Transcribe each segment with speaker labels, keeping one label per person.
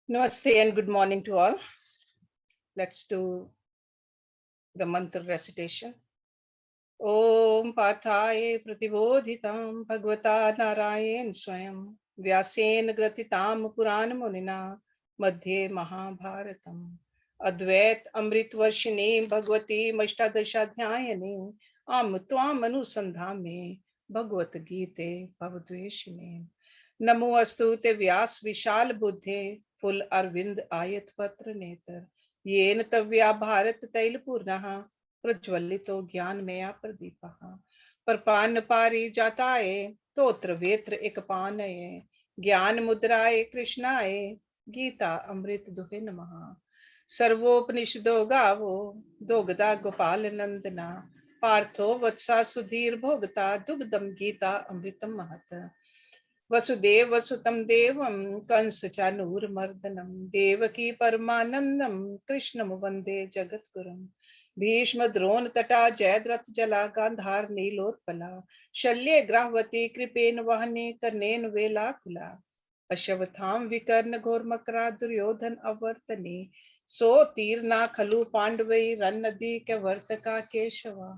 Speaker 1: Namaste and good morning to all. Let's do the mantra recitation. Om Pathaye Pratibodhitam Bhagavata Narayan Swayam Vyasen Gratitam Puran Munina Madhye Mahabharatam Advait Amrit Varshine Bhagavati Mashtadashadhyayane Am Tvam Anusandhame Bhagavat Gite Bhavadveshine नमो अस्तु ते व्यास विशाल बुद्धे full Arvind आयत पत्र नेत्र येन तव्या भारत तैल पूर्णः प्रज्वलितो ज्ञान मया प्रदीपः परपान पारी जाताये तोत्र वेत्र एकपानये ज्ञान मुद्राय कृष्णाय गीता अमृत दुहे नमः सर्वोपनिषदो गावो दोगदा गोपाल नंदना पार्थो वत्सा सुधीर भोगता दुग्धम गीता अमृतम महत वसुदेव वसुतम देवम कंस चानूरमर्दनम देवकी परमानंदम कृष्णम वंदे जगद्गुरुम भीष्म द्रोण तटा जयद्रथ जला गांधार नीलोत्पला शल्य ग्राहवती कृपेन वहने कर्णेन वेलाकुला अश्वत्थाम विकर्ण घोरमकरा दुर्योधन अवर्तने सो तीर्ना खलु पांडवै रन्नदी के वर्तका केशवा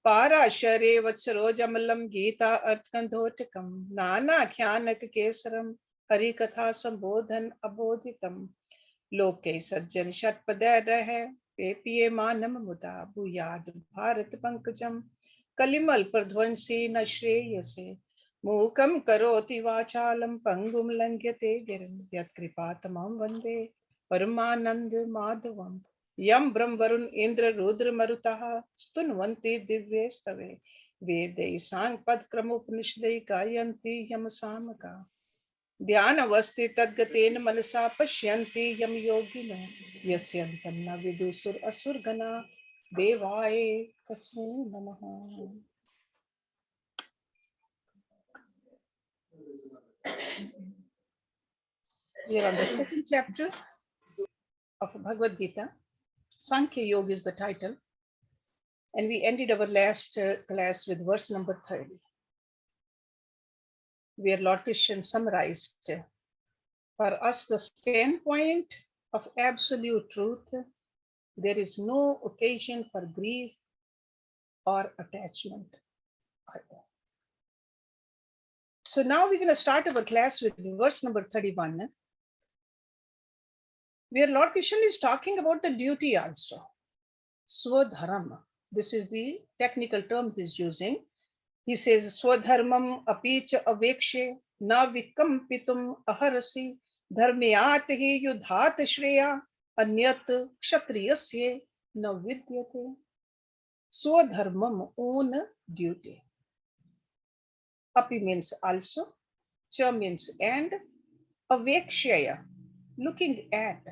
Speaker 1: पाराशरे वत्सरोजमलं गीता अर्थगंधोटकं नानाख्यानक केसरम हरि कथा संबोधन अबोधितम लोके सज्जन षटपदय रह पेपिये मानम मुदा भूयाद भारत पंकजम कलिमल प्रध्वंसी न श्रेयसे मूकं करोति वाचालं पंगुं लंघ्यते गिरिं यत्कृपातमं वन्दे परमानंद माधवम् यम ब्रह्म वरुण इंद्र रुद्र मरुतः स्तुन्वन्ति दिव्ये स्तवे वेदै सांग पद क्रमोपनिषदै गायन्ति यम सामगा ध्यानवस्थि तद्गतेन मनसा पश्यन्ति यम योगिनो यस्यन्तं न विदुषुर असुरगणा देवाय तस्मै नमः. We are on the second chapter of Bhagavad Gita. Sankhya Yoga is the title, and we ended our last class with verse number 30, where Lord Krishna summarized for us the standpoint of absolute truth. There is no occasion for grief or attachment either. So now we're going to start our class with verse number 31, where Lord Krishna is talking about the duty also. Swadharma. This is the technical term he's using. He says, Swadharmam apicha avekshe na vikampitum aharasi dharmyat hi yudhat shreya anyat kshatriyasye na vidyate. Swadharmam, own duty. Api means also, cha means and, avekshaya, looking at.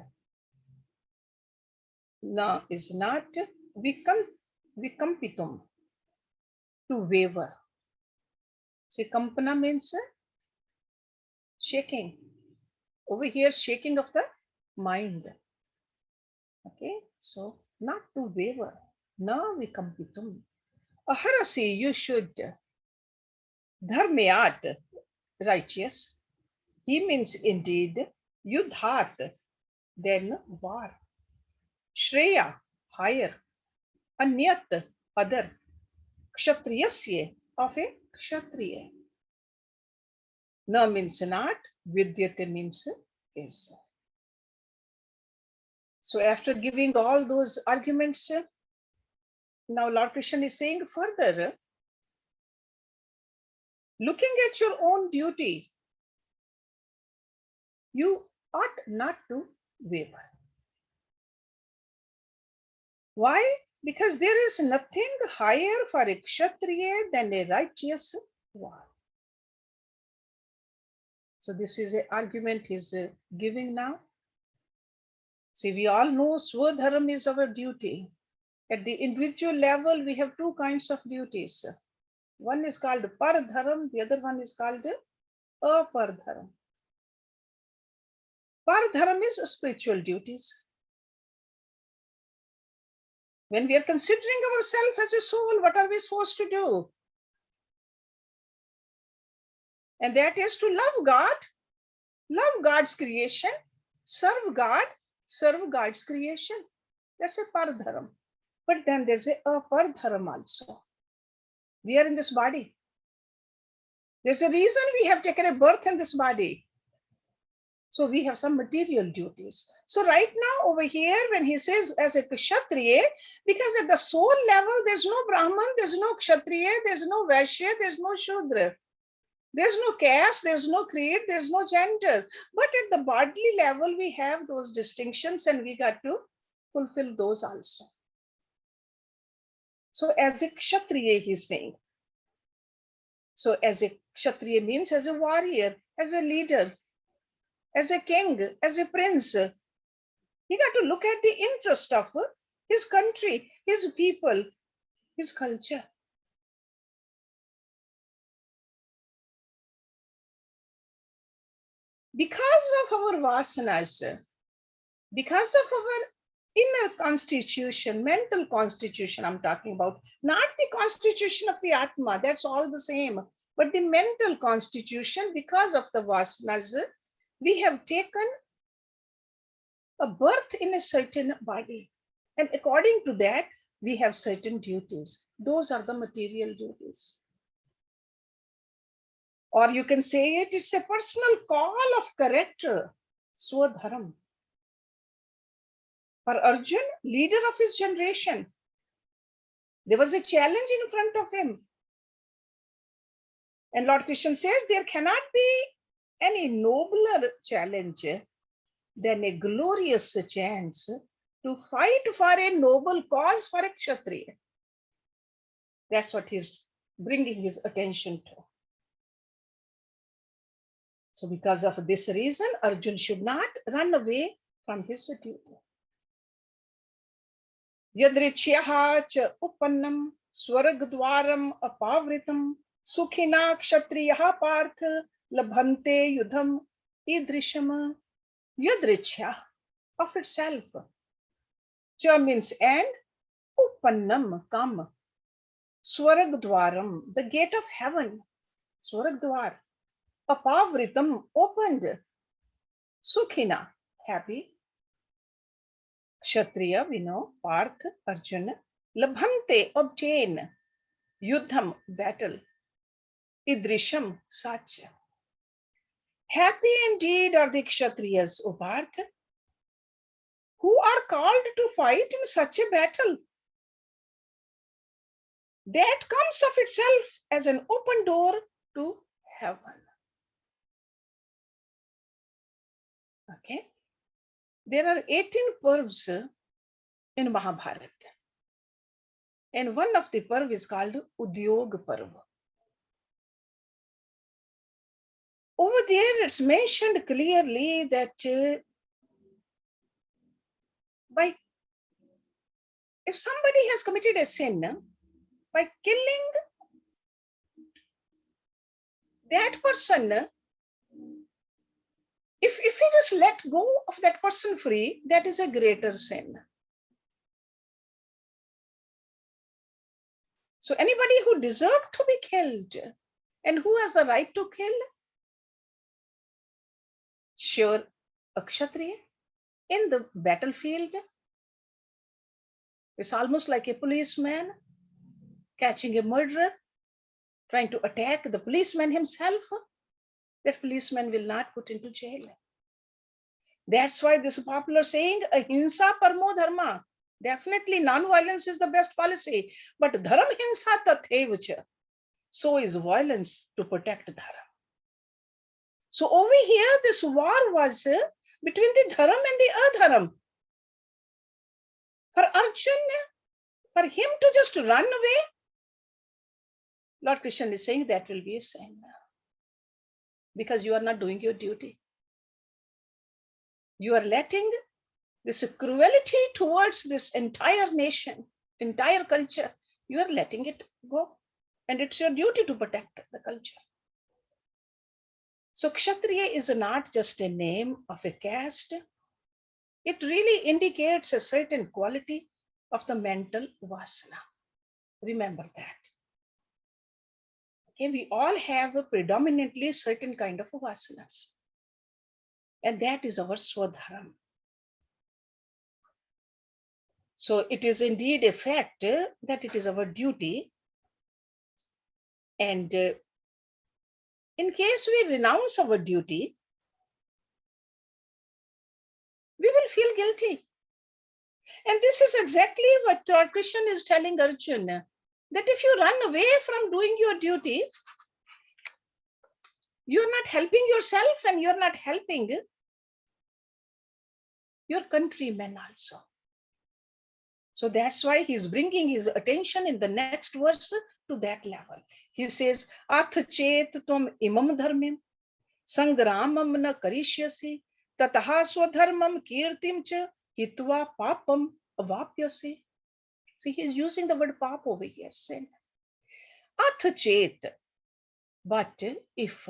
Speaker 1: Na is not, vikampitum, to waver. See, kampana means shaking. Over here, shaking of the mind. Okay, so not to waver. Na vikampitum. Aharasi, you should. Dharmyat, righteous. He means indeed. Yudhat, then war. Shreya, higher. Anyat, other. Kshatriyasya, of a kshatriya. Na means not. Vidyate means is. So after giving all those arguments, now Lord Krishna is saying further, looking at your own duty, you ought not to waver. Why? Because there is nothing higher for a kshatriya than a righteous war. So this is an argument he's giving now. See, we all know Swadharma is our duty. At the individual level, we have two kinds of duties. One is called Pardharam, the other one is called Apardharam. Pardharam is spiritual duties. When we are considering ourselves as a soul, what are we supposed to do? And that is to love God, love God's creation, Serve God, serve God's creation. That's a Paradharam. But then there's a Apardharam also. We are in this body. There's a reason we have taken a birth in this body. So we have some material duties. So right now over here, when he says as a Kshatriya, because at the soul level, there's no Brahman, there's no Kshatriya, there's no Vaishya, there's no Shudra. There's no caste, there's no creed, there's no gender. But at the bodily level, we have those distinctions and we got to fulfill those also. So as a Kshatriya, he's saying. So as a Kshatriya means as a warrior, as a leader, as a king, as a prince. He got to look at the interest of his country, his people, his culture. Because of our vasanas, because of our inner constitution, mental constitution, I'm talking about, not the constitution of the Atma, that's all the same, but the mental constitution, because of the vasanas, we have taken a birth in a certain body. And according to that, we have certain duties. Those are the material duties. Or you can say it's a personal call of character, Swadharam. For Arjun, leader of his generation, there was a challenge in front of him. And Lord Krishna says there cannot be any nobler challenge than a glorious chance to fight for a noble cause for a Kshatriya. That's what he's bringing his attention to. So because of this reason, Arjun should not run away from his duty. Yadrichyaha cha upannam swaragdwaram apavritam sukhina kshatriyaha partha labhante yudham idrisham. Yadrichya of itself. Cha means and, upannam come. Swaragdwaram, the gate of heaven. Swaragdwar. Apavritam, opened. Sukhina, happy. Kshatriya, we know, Parth, Arjuna. Labhante, obtain. Yudham, battle. Idrisham, such. Happy indeed are the Kshatriyas, O Parth, who are called to fight in such a battle. That comes of itself as an open door to heaven. Okay. There are 18 parvs in Mahabharata. And one of the parv is called Udyog Parva. Over there, it's mentioned clearly that if somebody has committed a sin, by killing that person, if we just let go of that person free, that is a greater sin. So anybody who deserved to be killed and who has the right to kill, sure, a Kshatriya in the battlefield is almost like a policeman catching a murderer, trying to attack the policeman himself. That policeman will not put into jail. That's why this popular saying, ahimsa parmo dharma. Definitely non-violence is the best policy, but dharam hinsa tathevcha. So is violence to protect dharam. So over here, this war was between the dharam and the adharam. For Arjun, for him to just run away, Lord Krishna is saying that will be a sin. Because you are not doing your duty. You are letting this cruelty towards this entire nation, entire culture, you are letting it go. And it's your duty to protect the culture. So Kshatriya is not just a name of a caste. It really indicates a certain quality of the mental vasana. Remember that. Okay, we all have a predominantly certain kind of vasanas. And that is our Swadharma. So it is indeed a fact that it is our duty. And in case we renounce our duty, we will feel guilty. And this is exactly what Krishna is telling Arjuna, that if you run away from doing your duty, you're not helping yourself and you're not helping your countrymen also. So that's why he's bringing his attention in the next verse to that level. He says, Ath chet tum imam dharmim sangramam na karishyasi tataha swadharmam kirtim cha hitva papam avapyasi. See, he's using the word pap over here, sin. Ath chet. But if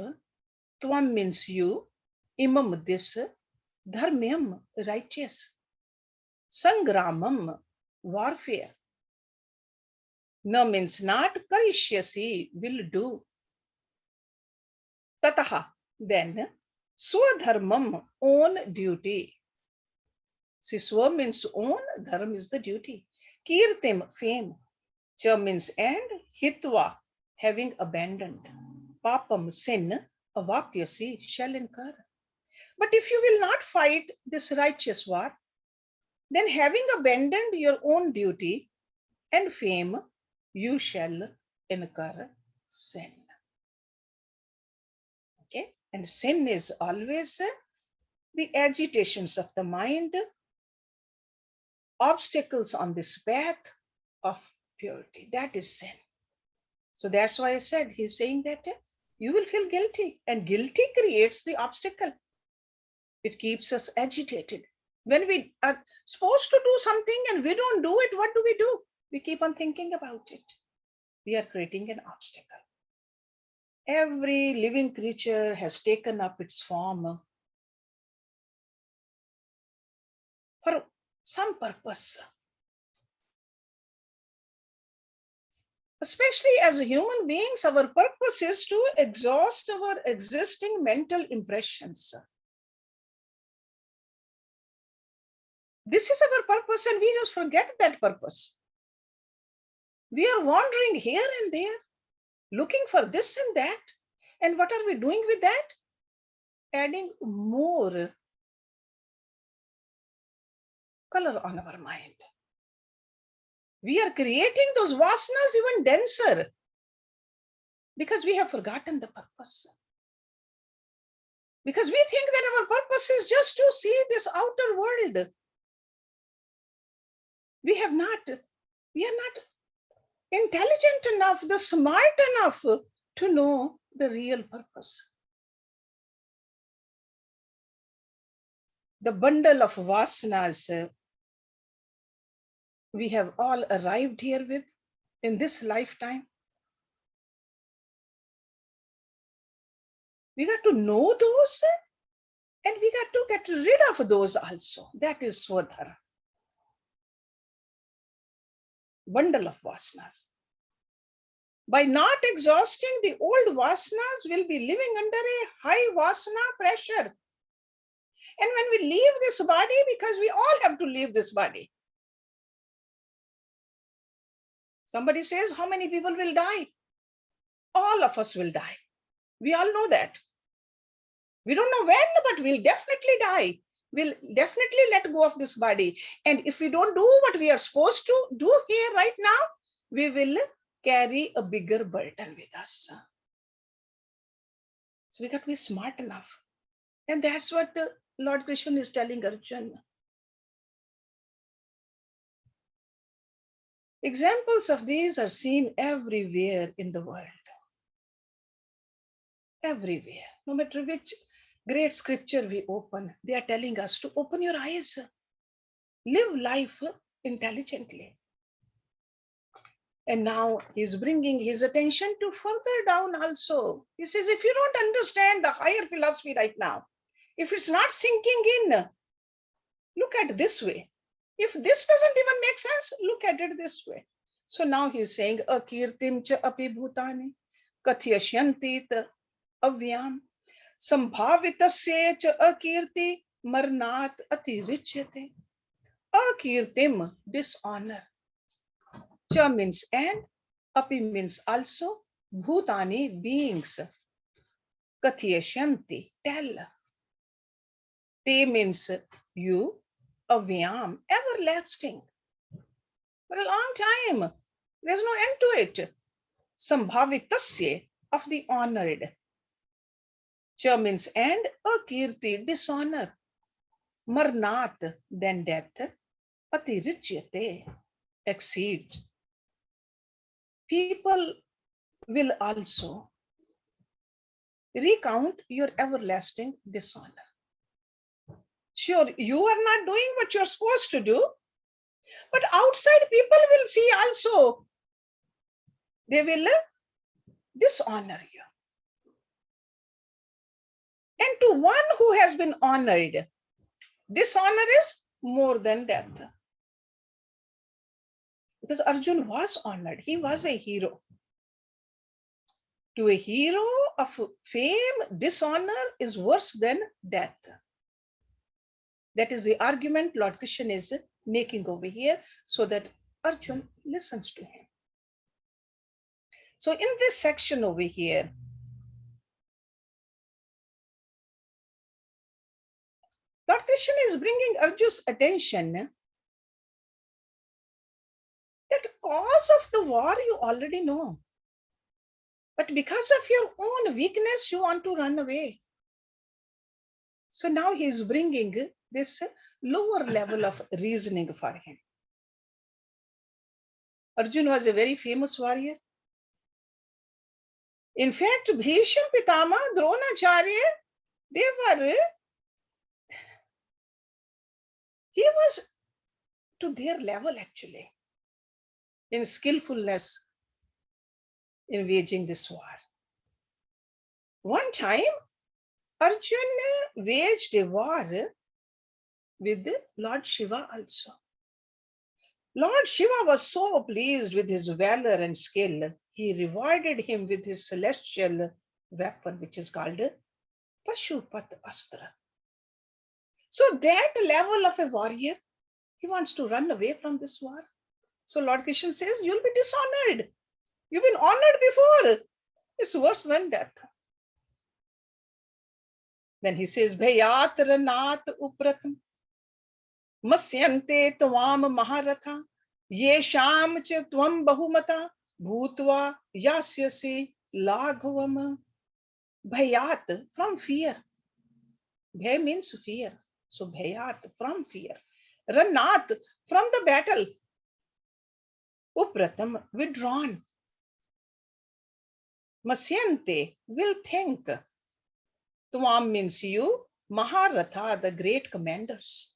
Speaker 1: tvam means you, imam this, dharmyam righteous, sangramam warfare, no means not, karishyasi will do, tataha then, swadharmam own duty. See, swa means own, dharma is the duty, kirtim fame, cha means and, hitva having abandoned, papam sin, avapyasi shall incur. But if you will not fight this righteous war, then having abandoned your own duty and fame, you shall incur sin. Okay? And sin is always the agitations of the mind, obstacles on this path of purity. That is sin. So that's why I said, he's saying that you will feel guilty, and guilty creates the obstacle. It keeps us agitated. When we are supposed to do something and we don't do it, what do? We keep on thinking about it. We are creating an obstacle. Every living creature has taken up its form for some purpose. Especially as human beings, our purpose is to exhaust our existing mental impressions. This is our purpose, and we just forget that purpose. We are wandering here and there, looking for this and that. And what are we doing with that? Adding more color on our mind. We are creating those vasanas even denser because we have forgotten the purpose. Because we think that our purpose is just to see this outer world. We are not intelligent enough, smart enough to know the real purpose. The bundle of vasanas we have all arrived here with in this lifetime. We got to know those, and we got to get rid of those also. That is Swadharma. Bundle of vasanas. By not exhausting the old vasanas, we'll be living under a high vasana pressure. And when we leave this body, because we all have to leave this body. Somebody says, how many people will die? All of us will die. We all know that. We don't know when, but we'll definitely die. We'll definitely let go of this body. And if we don't do what we are supposed to do here right now, we will carry a bigger burden with us. So we got to be smart enough. And that's what Lord Krishna is telling Arjuna. Examples of these are seen everywhere in the world. Everywhere. No matter which great scripture we open, they are telling us to open your eyes. Live life intelligently. And now he's bringing his attention to further down also. He says, if you don't understand the higher philosophy right now, if it's not sinking in, look at it this way. If this doesn't even make sense, look at it this way. So now he's saying, akirtim cha api bhutani kathyasyantita avyam Sambhavitasya cha akirti marnat atirichyate. Akirtim, dishonor. Cha means and, api means also, bhutani, beings. Kathiyashanti, tell. Te means you, avyam, everlasting. For a long time. There's no end to it. Sambhavitasya, of the honored. Cha means and, akirti, dishonor. Marnat, then death. Atirichyate, exceed. People will also recount your everlasting dishonor. Sure, you are not doing what you're supposed to do, but outside people will see also. They will dishonor you. And to one who has been honored, dishonor is more than death. Because Arjun was honored, he was a hero. To a hero of fame, dishonor is worse than death. That is the argument Lord Krishna is making over here, so that Arjun listens to him. So in this section over here, Lord Krishna is bringing Arjun's attention that cause of the war you already know. But because of your own weakness, you want to run away. So now he is bringing this lower level of reasoning for him. Arjun was a very famous warrior. In fact, Bhishma, Pitama, Dronacharya, he was to their level actually in skillfulness in waging this war. One time, Arjun waged a war with Lord Shiva also. Lord Shiva was so pleased with his valor and skill, he rewarded him with his celestial weapon, which is called Pashupat Astra. So that level of a warrior, he wants to run away from this war. So Lord Krishna says, you'll be dishonored. You've been honored before. It's worse than death. Then he says, Bhayat Ranat Upratam Masyante Tvam Maharatha Yesham Ch Tvam Bahumata Bhutva Yasyasi Laghavam. Bhayat, from fear. Bhay means fear. So Bhayat, from fear. Ranat, from the battle. Upratam, withdrawn. Masyante, will think. Tvam means you. Maharatha, the great commanders.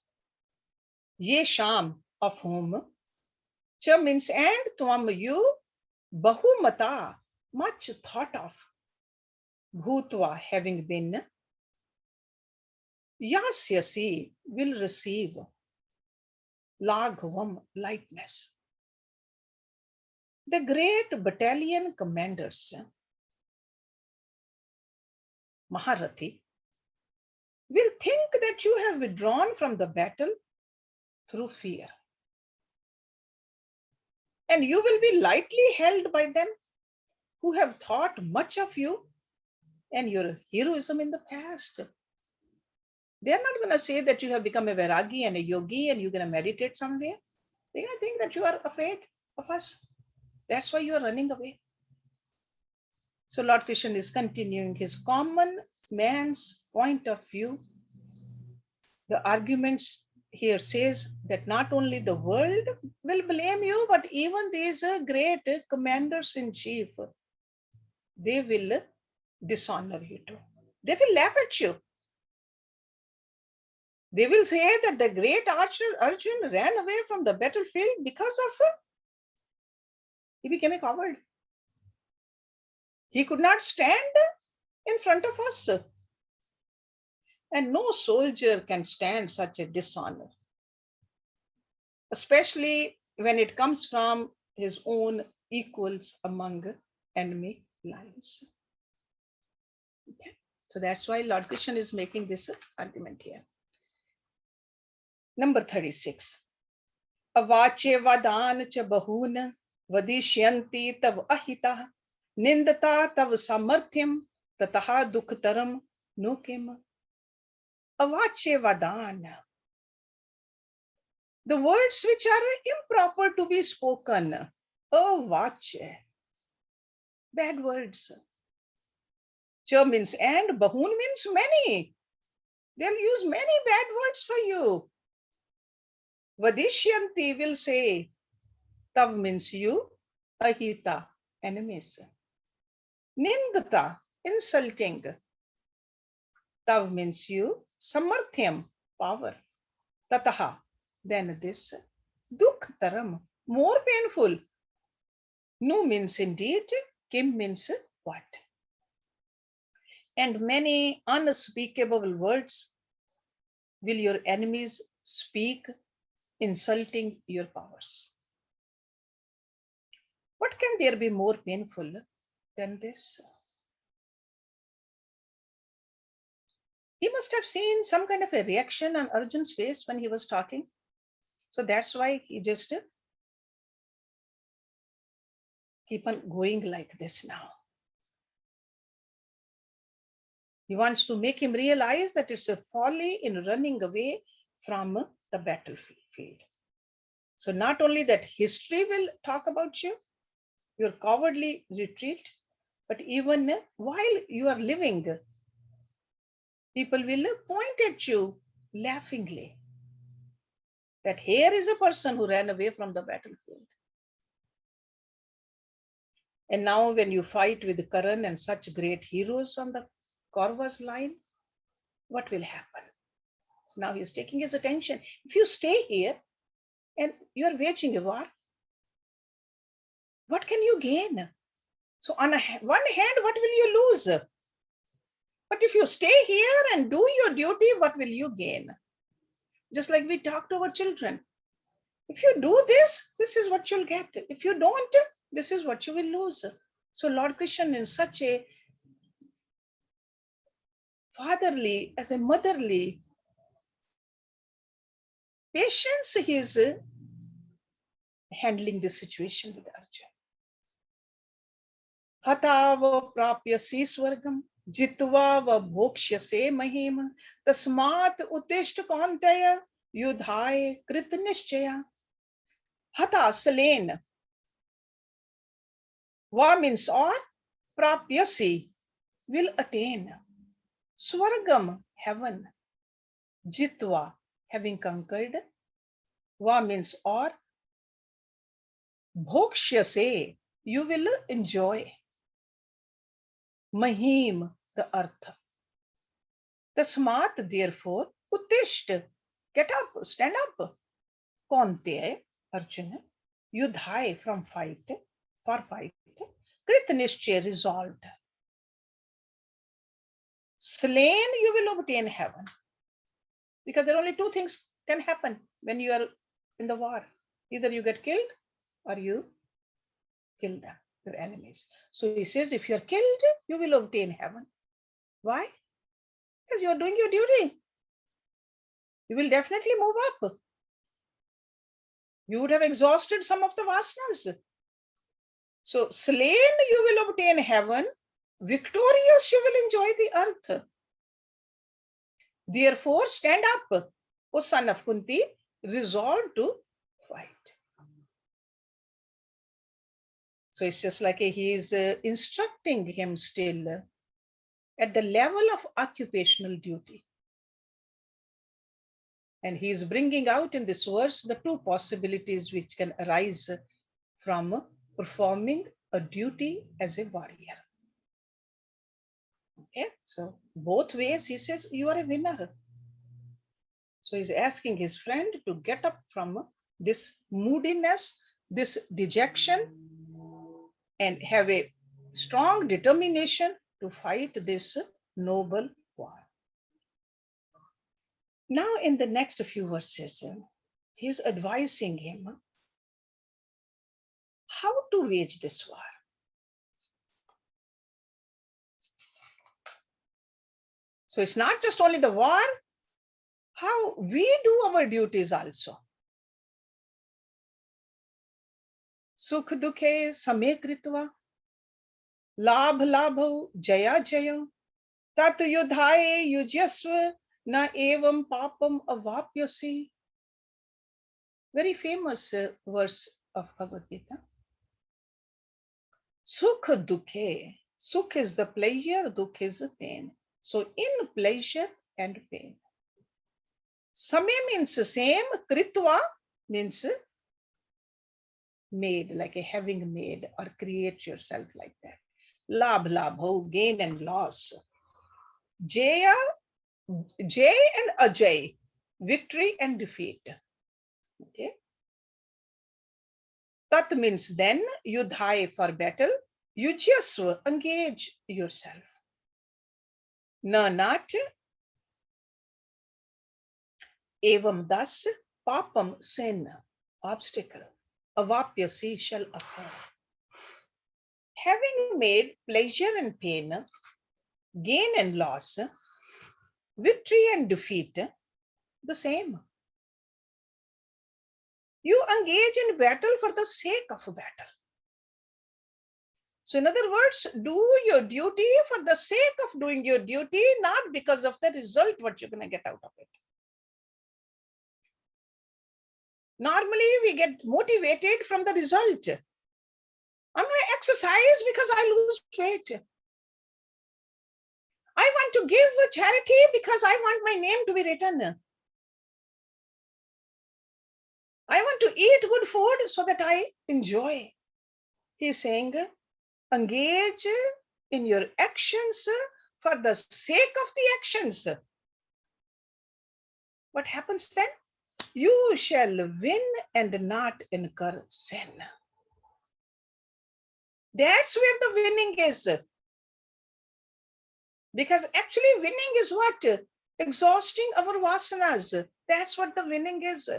Speaker 1: Yesham, of whom. Cha means and, tvam, you. Bahumata, much thought of. Bhutva, having been. Yasyasi, will receive. Laghavam, lightness. The great battalion commanders, Maharathi, will think that you have withdrawn from the battle through fear. And you will be lightly held by them who have thought much of you and your heroism in the past. They are not going to say that you have become a Vairagi and a yogi and you're going to meditate somewhere. They're going to think that you are afraid of us. That's why you are running away. So Lord Krishna is continuing his common man's point of view. The arguments here says that not only the world will blame you, but even these great commanders in chief, they will dishonor you too. They will laugh at you. They will say that the great archer Arjun ran away from the battlefield because of he became a coward. He could not stand in front of us. And no soldier can stand such a dishonor, especially when it comes from his own equals among enemy lines. Okay. So that's why Lord Krishna is making this argument here. Number 36. Avache vadan cha bahuna vadishyanti tav ahita nindata tav samarthyam tataha dukhtaram nukim. Avache vadan. The words which are improper to be spoken. Avache. Bad words. Cha means and, bahun means many. They'll use many bad words for you. Vadishyanti will say, tav means you, ahita, enemies. Nindata, insulting. Tav means you, samarthyam, power. Tataha, then this. Dukhtaram, more painful. Nu means indeed, kim means what? And many unspeakable words will your enemies speak, insulting your powers. What can there be more painful than this? He must have seen some kind of a reaction on Arjun's face when he was talking. So that's why he just keep on going like this now. He wants to make him realize that it's a folly in running away from the battlefield. So not only that history will talk about you, your cowardly retreat, but even while you are living, people will point at you laughingly that here is a person who ran away from the battlefield. And now when you fight with Karan and such great heroes on the Kauravas line, what will happen? So now he's taking his attention. If you stay here and you are waging a war, what can you gain? So on one hand, what will you lose? But if you stay here and do your duty, what will you gain? Just like we talk to our children. If you do this, this is what you'll get. If you don't, this is what you will lose. So Lord Krishna, in such a fatherly, as a motherly patience, he is handling the situation with Arjun. Hatava prapyasi swargam jitva va bhokshyase mahim tasmat utishta kauntaya yudhaye krit nishchaya. Hata, slain. Va means or, prapyasi, will attain. Swargam, heaven. Jitva, having conquered. Va means or, bhokshyase, you will enjoy. Mahim, the earth. Tasmat, therefore, uttisht, get up, stand up. Kaunteya, Arjuna, yudhai, from fight, for fight. Krit nishchay, resolved. Slain, you will obtain heaven. Because there are only two things can happen when you are in the war. Either you get killed or you kill them, your enemies. So he says, if you are killed, you will obtain heaven. Why? Because you are doing your duty. You will definitely move up. You would have exhausted some of the vasanas. So slain, you will obtain heaven. Victorious, you will enjoy the earth. Therefore, stand up, O son of Kunti, resolve to fight. So it's just like he is instructing him still at the level of occupational duty. And he is bringing out in this verse the two possibilities which can arise from performing a duty as a warrior. Okay, so both ways he says you are a winner. So he's asking his friend to get up from this moodiness, this dejection, and have a strong determination to fight this noble war. Now, in the next few verses, he's advising him how to wage this war. So it's not just only the war, how we do our duties also. Sukh dukhe same kritva, labh labho jaya jaya, tat yudhaye yujyasva, na evam papam avapyasi. Very famous verse of Bhagavad Gita. Sukh dukhe. Sukh is the pleasure, dukh is the pain. So in pleasure and pain. Same means same, kritva means made, like a having made or create yourself like that. Labh labho, gain and loss. Jaya, Jay and Ajay, victory and defeat. Okay. Tat means then, yudhai for battle, yujyasva, engage yourself. Na not, evam thus, papam sin, obstacle, avapyasi shall occur. Having made pleasure and pain, gain and loss, victory and defeat, the same. You engage in battle for the sake of a battle. So in other words, do your duty for the sake of doing your duty, not because of the result, what you're going to get out of it. Normally, we get motivated from the result. I'm going to exercise because I lose weight. I want to give a charity because I want my name to be written. I want to eat good food so that I enjoy. He's saying, engage in your actions for the sake of the actions. What happens then? You shall win and not incur sin. That's where the winning is. Because actually winning is what? Exhausting our vasanas. That's what the winning is.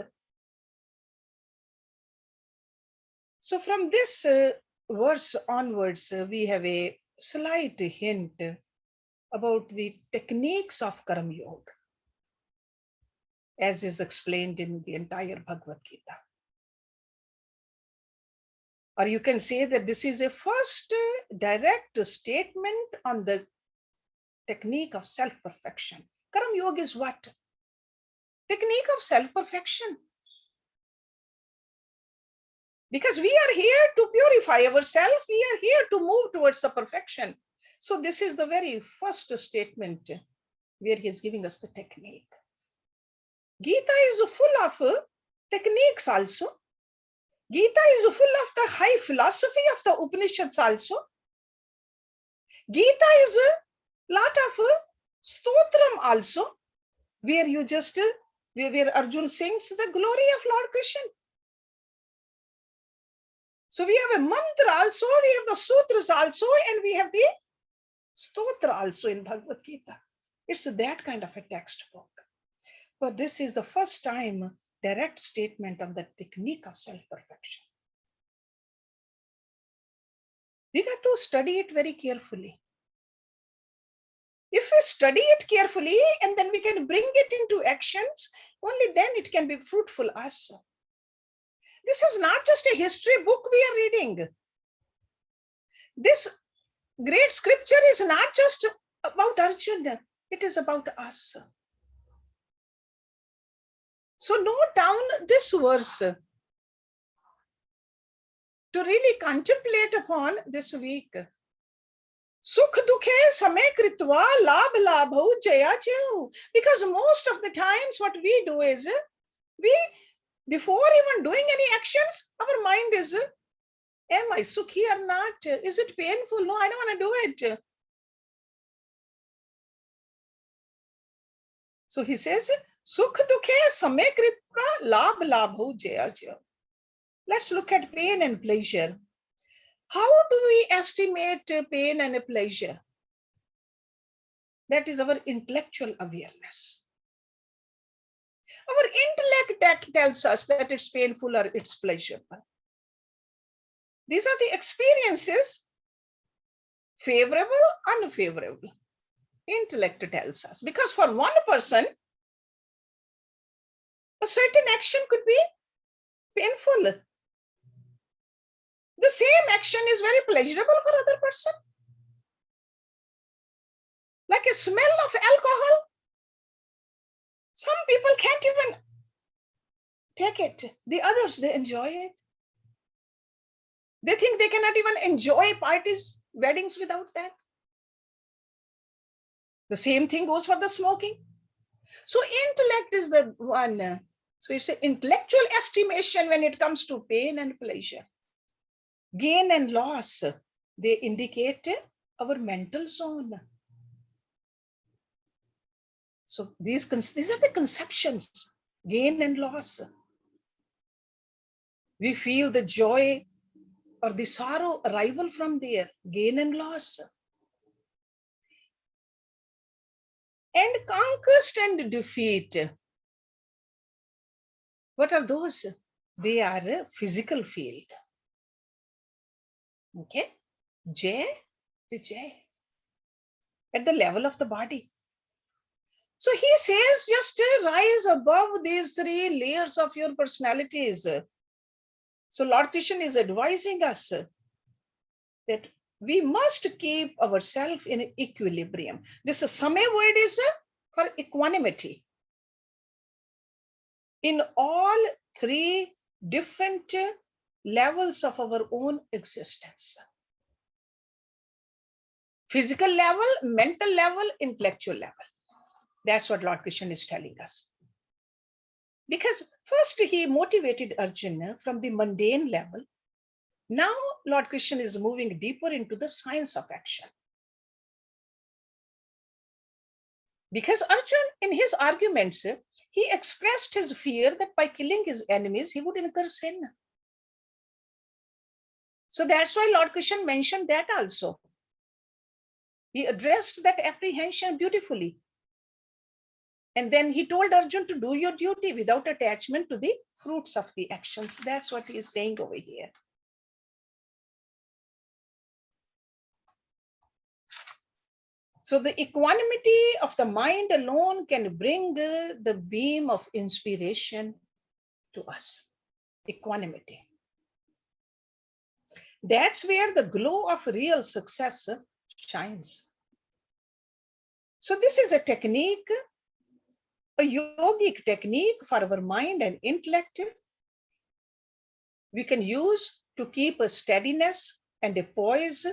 Speaker 1: So from this verse onwards, we have a slight hint about the techniques of Karma Yoga, as is explained in the entire Bhagavad Gita. Or you can say that this is a first direct statement on the technique of self-perfection. Karma Yoga is what? Technique of self-perfection. Because we are here to purify ourselves, we are here to move towards the perfection. So this is the very first statement where he is giving us the technique. Gita is full of techniques also. Gita is full of the high philosophy of the Upanishads also. Gita is a lot of stotram also, where you just, where Arjun sings the glory of Lord Krishna. So we have a mantra also, we have the sutras also, and we have the stotra also in Bhagavad Gita. It's that kind of a textbook. But this is the first time direct statement on the technique of self-perfection. We got to study it very carefully. If we study it carefully and then we can bring it into actions, only then it can be fruitful us. This is not just a history book we are reading. This great scripture is not just about Arjuna, it is about us. So note down this verse to really contemplate upon this week. Sukh dukhe same kritva labh labho jaya jaya. Because most of the times what we do is, we, before even doing any actions, our mind is, am I sukhi or not? Is it painful? No, I don't want to do it. So he says, Sukh dukhe same kritva labh labho jaya jaya. Let's look at pain and pleasure. How do we estimate pain and pleasure? That is our intellectual awareness. Our intellect tells us that it's painful or it's pleasurable. These are the experiences, favorable, unfavorable. Intellect tells us. Because for one person, a certain action could be painful. The same action is very pleasurable for other person. Like a smell of alcohol. Some people can't even take it. The others, they enjoy it. They think they cannot even enjoy parties, weddings without that. The same thing goes for the smoking. So intellect is the one. So it's an intellectual estimation when it comes to pain and pleasure. Gain and loss, they indicate our mental zone. So these are the conceptions, gain and loss. We feel the joy or the sorrow arrival from there, gain and loss. And conquest and defeat. What are those? They are a physical field. Okay? Jay, Vijay. At the level of the body. So he says, just rise above these three layers of your personalities. So Lord Krishna is advising us that we must keep ourselves in equilibrium. This Samay word is for equanimity. In all three different levels of our own existence. Physical level, mental level, intellectual level. That's what Lord Krishna is telling us. Because first he motivated Arjuna from the mundane level. Now Lord Krishna is moving deeper into the science of action. Because Arjuna, in his arguments, he expressed his fear that by killing his enemies, he would incur sin. So that's why Lord Krishna mentioned that also. He addressed that apprehension beautifully. And then he told Arjuna to do your duty without attachment to the fruits of the actions. That's what he is saying over here. So the equanimity of the mind alone can bring the beam of inspiration to us. Equanimity. That's where the glow of real success shines. So this is a technique, a yogic technique for our mind and intellect. We can use to keep a steadiness and a poise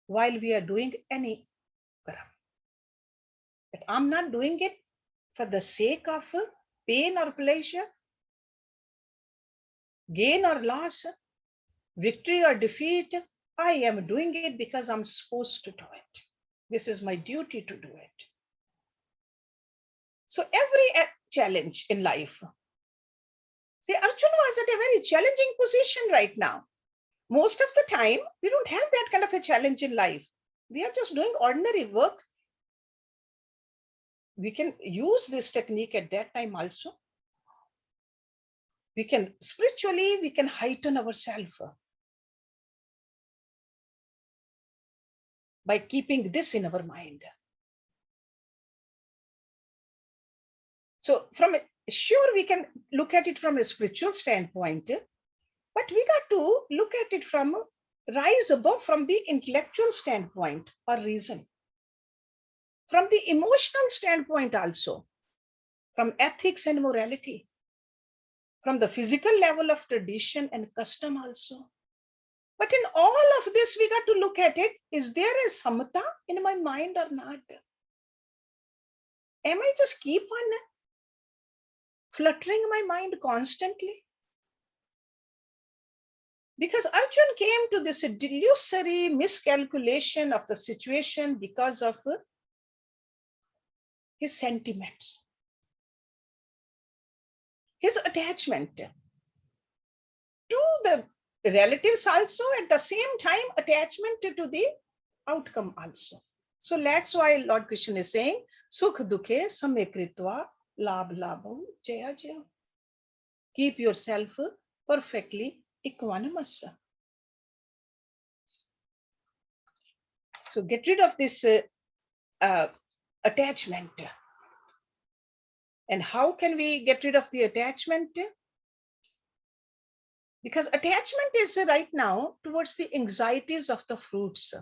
Speaker 1: while we are doing any karma. But I'm not doing it for the sake of pain or pleasure, gain or loss, victory or defeat. I am doing it because I'm supposed to do it. This is my duty to do it. So every challenge in life. See, Arjuna was at a very challenging position right now. Most of the time, we don't have that kind of a challenge in life. We are just doing ordinary work. We can use this technique at that time also. We can spiritually, we can heighten ourselves by keeping this in our mind. So sure, we can look at it from a spiritual standpoint, but we got to look at it from rise above from the intellectual standpoint or reason. From the emotional standpoint also, from ethics and morality, from the physical level of tradition and custom also. But in all of this, we got to look at it. Is there a samata in my mind or not? Am I just keep on fluttering my mind constantly? Because Arjuna came to this delusory miscalculation of the situation because of his sentiments, his attachment to the relatives also, at the same time attachment to the outcome also. So that's why Lord Krishna is saying, Sukh dukhe samay kritva labh labho jaya jaya. Keep yourself perfectly equanimous. So get rid of this attachment. And how can we get rid of the attachment? Because attachment is right now towards the anxieties of the fruits.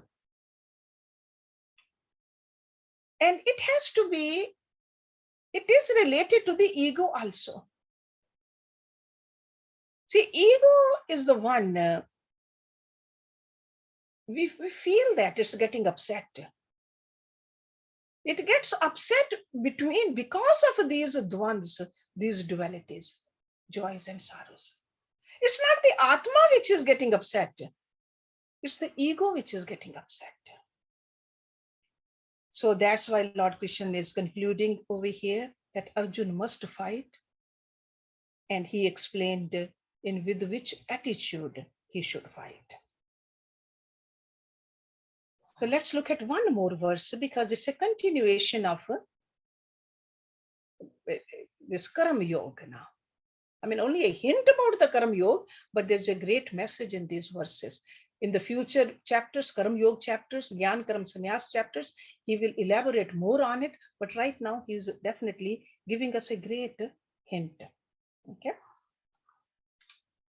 Speaker 1: And it has to be, it is related to the ego also. See, ego is the one, we feel that it's getting upset. It gets upset because of these dvandvas, these dualities, joys and sorrows. It's not the Atma which is getting upset. It's the ego which is getting upset. So that's why Lord Krishna is concluding over here that Arjuna must fight. And he explained in with which attitude he should fight. So let's look at one more verse because it's a continuation of this Karma Yoga now. I mean, only a hint about the Karma Yoga, but there's a great message in these verses. In the future chapters, Karma Yoga chapters, Gyan Karma Sannyas chapters, he will elaborate more on it. But right now, he's definitely giving us a great hint. Okay.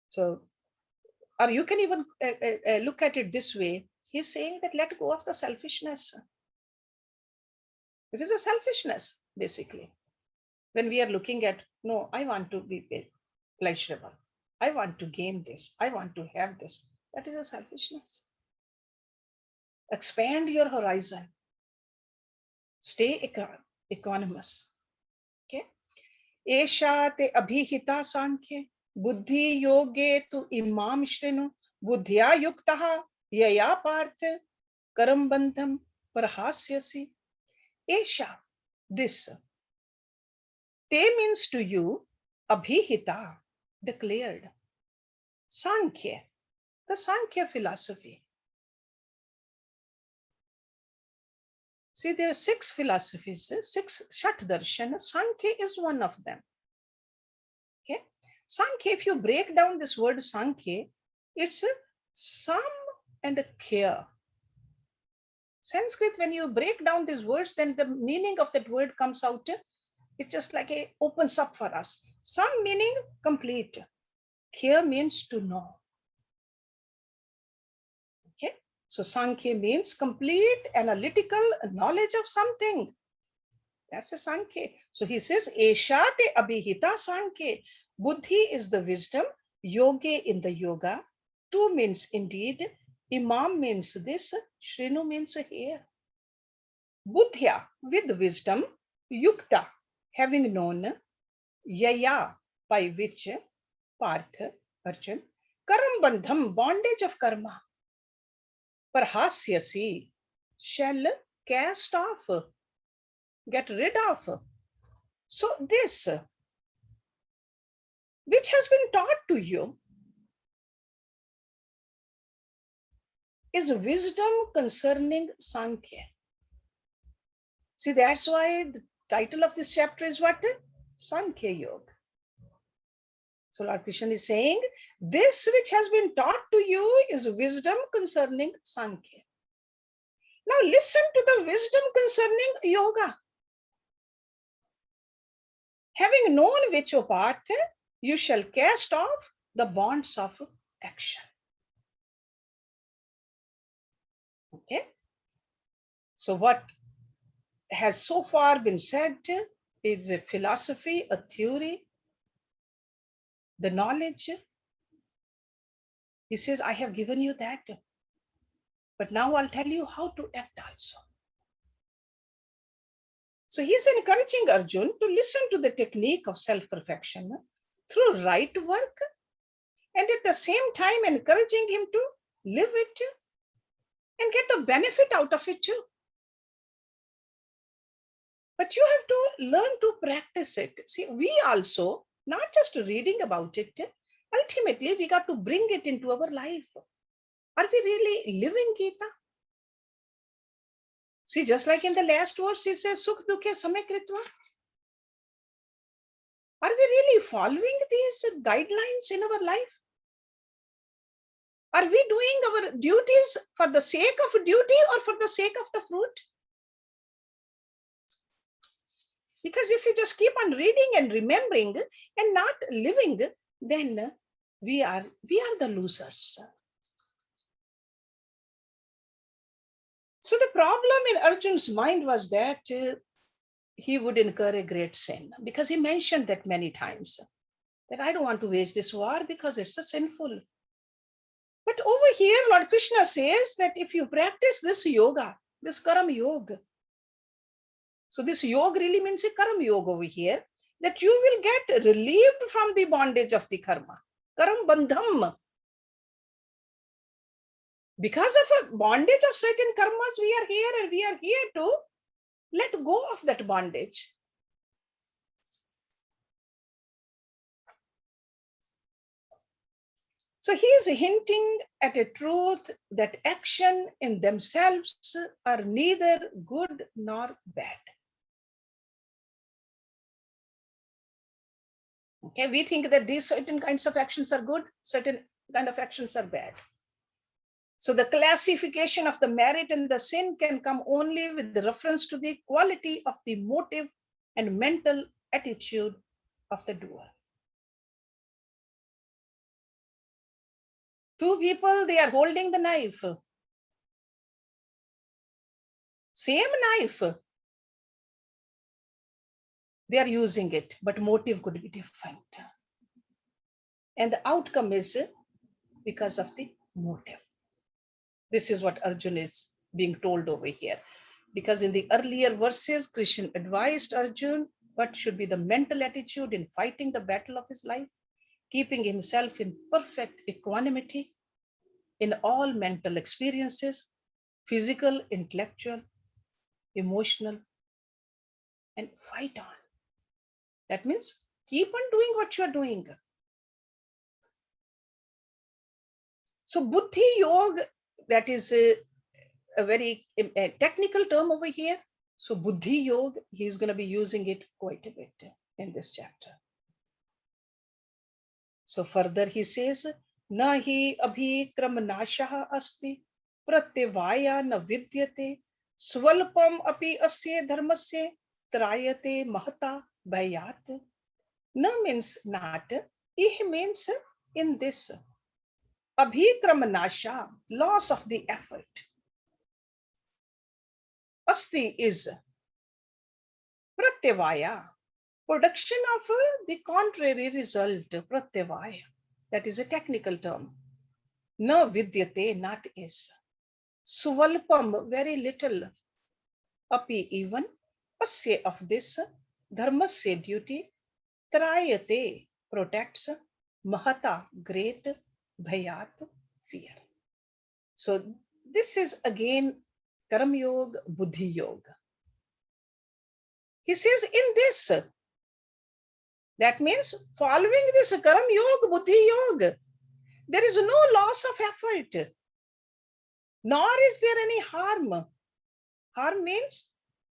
Speaker 1: So, or you can even look at it this way. He's saying that let go of the selfishness. It is a selfishness, basically. When we are looking at, no, I want to be pleasurable. I want to gain this. I want to have this. That is a selfishness. Expand your horizon. Stay equanimous. Okay. Esha te abhihita sankhya buddhi yoge tu imam shrinu buddhya yuktaha yaya partha karam bandham parhasyasi. Esha, this. Te means to you, abhihita, declared. Sankhya, the Sankhya philosophy. See, there are 6 philosophies, 6 Shat Darshana. Sankhya is one of them. Okay? Sankhya, if you break down this word Sankhya, it's a sum and a kya. Sanskrit, when you break down these words, then the meaning of that word comes out. It just like it opens up for us. Some meaning complete. Kya means to know. Okay. So Sankhya means complete analytical knowledge of something. That's a Sankhya. So he says, Esha te abhihita Sankhya. Buddhi is the wisdom. Yoge in the yoga. Tu means indeed. Imam means this. Shrinu means here. Buddhya, with wisdom. Yukta, having known. Yaya, by which. Partha, Arjun. Karam bandham, bondage of karma. Parhasyasi, shall cast off, get rid of. So this, which has been taught to you, is wisdom concerning Sankhya. See, that's why the title of this chapter is what? Sankhya Yoga. So Lord Krishna is saying, this which has been taught to you is wisdom concerning Sankhya. Now listen to the wisdom concerning yoga. Having known which, O Partha, you shall cast off the bonds of action. Okay. So what has so far been said is a philosophy, a theory, the knowledge. He says, I have given you that, but now I'll tell you how to act also. So he's encouraging Arjun to listen to the technique of self-perfection through right work, and at the same time encouraging him to live it and get the benefit out of it too. But you have to learn to practice it. See, we also, not just reading about it, ultimately we got to bring it into our life. Are we really living Gita? See, just like in the last verse, he says, Sukh dukhe samay kritva. Are we really following these guidelines in our life? Are we doing our duties for the sake of duty or for the sake of the fruit? Because if we just keep on reading and remembering and not living, then we are the losers. So the problem in Arjun's mind was that he would incur a great sin, because he mentioned that many times, that I don't want to wage this war because it's a sinful. But over here, Lord Krishna says that if you practice this yoga, this Karam Yoga, so this yoga really means a Karam Yoga over here, that you will get relieved from the bondage of the karma. Karam Bandham. Because of a bondage of certain karmas, we are here, and we are here to let go of that bondage. So he is hinting at a truth that action in themselves are neither good nor bad. Okay, we think that these certain kinds of actions are good, certain kind of actions are bad. So the classification of the merit and the sin can come only with the reference to the quality of the motive and mental attitude of the doer. Two people, they are holding the knife. Same knife. They are using it, but motive could be different. And the outcome is because of the motive. This is what Arjun is being told over here. Because in the earlier verses, Krishna advised Arjun what should be the mental attitude in fighting the battle of his life, keeping himself in perfect equanimity in all mental experiences, physical, intellectual, emotional, and fight on. That means keep on doing what you are doing. So Buddhi Yoga, that is a very technical term over here. So Buddhi Yoga, he's going to be using it quite a bit in this chapter. So further he says, Nahi abhikram nashaha asti pratyavaya na vidyate swalpam api asya dharmasya trayate mahata bhayat. Na means not, ih means in this. Abhikram nasha, loss of the effort. Asti is pratyavaya, production of the contrary result, pratyavaya. That is a technical term. Na vidyate, not is. Svalpam, very little. Api, even. Asya, of this. Dharmasya, duty. Trayate, protects. Mahata, great. Bhayat, fear. So this is again Karam Yoga, Buddhi Yoga. He says in this, that means following this Karam Yoga, Buddhi Yoga, there is no loss of effort, nor is there any harm. Harm means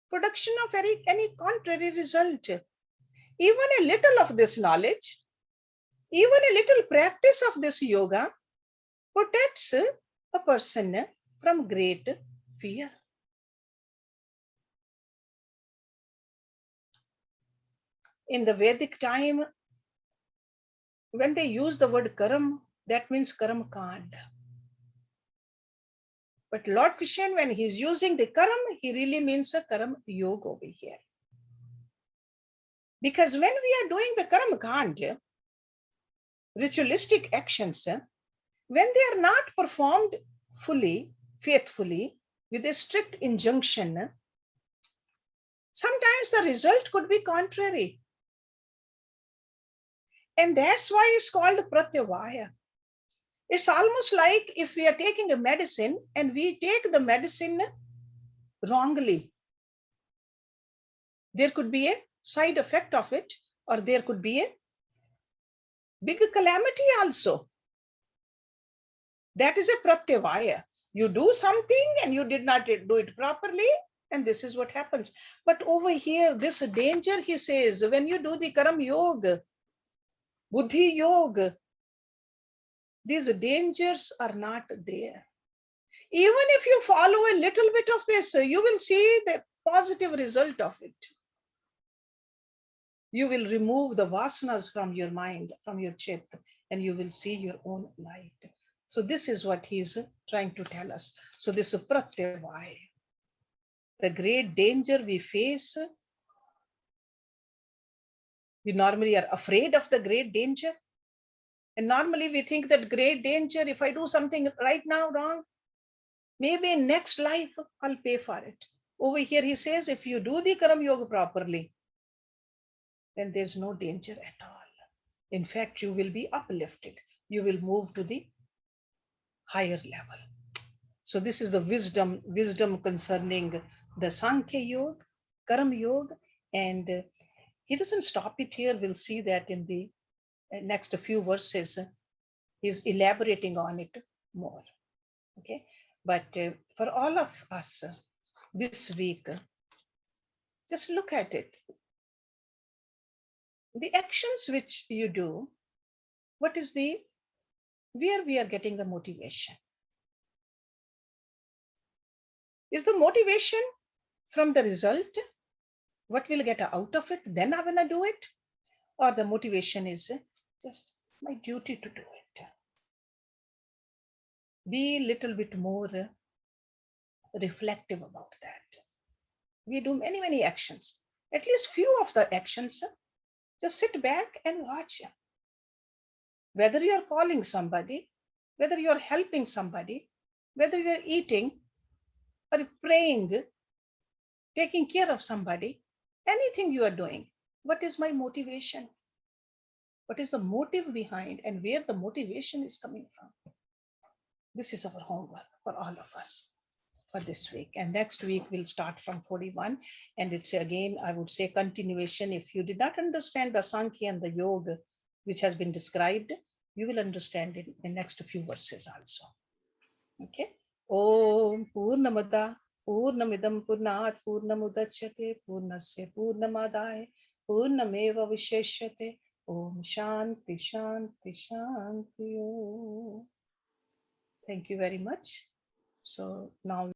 Speaker 1: production of any contrary result. Even a little of this knowledge, even a little practice of this yoga protects a person from great fear. In the Vedic time, when they use the word karam, that means karam kand. But Lord Krishna, when he's using the karam, he really means a karam yoga over here. Because when we are doing the karam kand, ritualistic actions, when they are not performed fully, faithfully, with a strict injunction, sometimes the result could be contrary. And that's why it's called pratyavaya. It's almost like if we are taking a medicine and we take the medicine wrongly, there could be a side effect of it, or there could be a big calamity also. That is a pratyavaya. You do something and you did not do it properly, and this is what happens. But over here, this danger, he says, when you do the karam yoga, buddhi yoga, these dangers are not there. Even if you follow a little bit of this, you will see the positive result of it. You will remove the vasanas from your mind, from your chit, and you will see your own light. So this is what he is trying to tell us. So this is pratyavai. The great danger we face, we normally are afraid of the great danger. And normally we think that great danger, if I do something right now wrong, maybe in next life I'll pay for it. Over here he says, if you do the Karam Yoga properly, then there's no danger at all. In fact, you will be uplifted. You will move to the higher level. So this is the wisdom concerning the Sankhya Yoga, Karam Yoga, and he doesn't stop it here. We'll see that in the next few verses. He's elaborating on it more. Okay, but for all of us this week, just look at it. The actions which you do, what is the, where we are getting the motivation? Is the motivation from the result, what we'll get out of it, then I'm gonna do it? Or the motivation is just my duty to do it? Be a little bit more reflective about that. We do many actions, at least few of the actions. Just sit back and watch. Whether you're calling somebody, whether you're helping somebody, whether you're eating or praying, taking care of somebody, anything you are doing, what is my motivation? What is the motive behind, and where the motivation is coming from? This is our homework for all of us for this week. And next week we'll start from 41. And it's again, I would say, continuation. If you did not understand the Sankhya and the Yoga, which has been described, you will understand it in the next few verses also. Okay. Om Purnamada Purnamidam Purnat Purnamudachyate Purnasya Purnamadaya Purnameva Visheshyate. Om Shanti Shanti Shanti Om. Thank you very much. So now